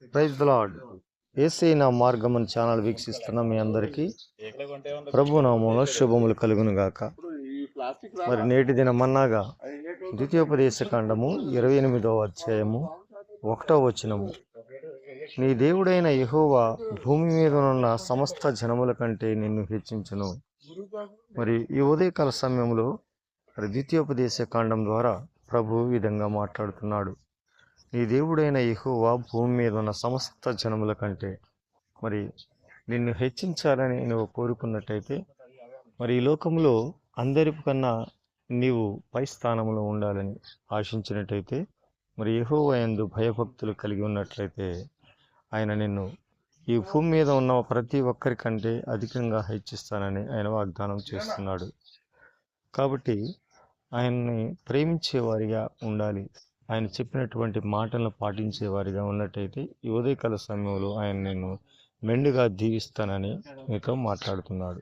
Praise the lord. యేసయ్య నా మార్గమని channel వీక్షిస్తున్న మీ అందరికీ ప్రభు నామములో శుభములు కలుగును గాక. మరి నేటి దిన మన్నాగా ద్వితీయోపదేశ కాండము 28వ అధ్యాయము 1వ వచనము, నీ దేవుడైన యెహోవా భూమి మీద ఉన్న సమస్త జనముల కంటే నిన్ను హెచ్చించును. మరి ఈ ఉదయకాల సమయంలో మరి ద్వితీయోపదేశ కాండం ద్వారా ప్రభు ఈ విధంగా మాట్లాడుతున్నాడు. నీ దేవుడైన యెహోవా భూమి మీద ఉన్న సమస్త జనముల కంటే మరి నిన్ను హెచ్చించాలని నువ్వు కోరుకున్నట్టయితే, మరి ఈ లోకంలో అందరికన్నా నీవు పై స్థానంలో ఉండాలని ఆశించినట్టయితే, మరి యెహోవా యందు భయభక్తులు కలిగి ఉన్నట్లయితే ఆయన నిన్ను ఈ భూమి మీద ఉన్న ప్రతి ఒక్కరికంటే అధికంగా హెచ్చిస్తానని ఆయన వాగ్దానం చేస్తున్నాడు. కాబట్టి ఆయన్ని ప్రేమించేవారిగా ఉండాలి. ఆయన చెప్పినటువంటి మాటలను పాటించేవారిగా ఉన్నట్టయితే ఈ ఉదయకాల సమయంలో ఆయన నిన్ను మెండుగా దీవిస్తానని మీతో మాట్లాడుతున్నాడు.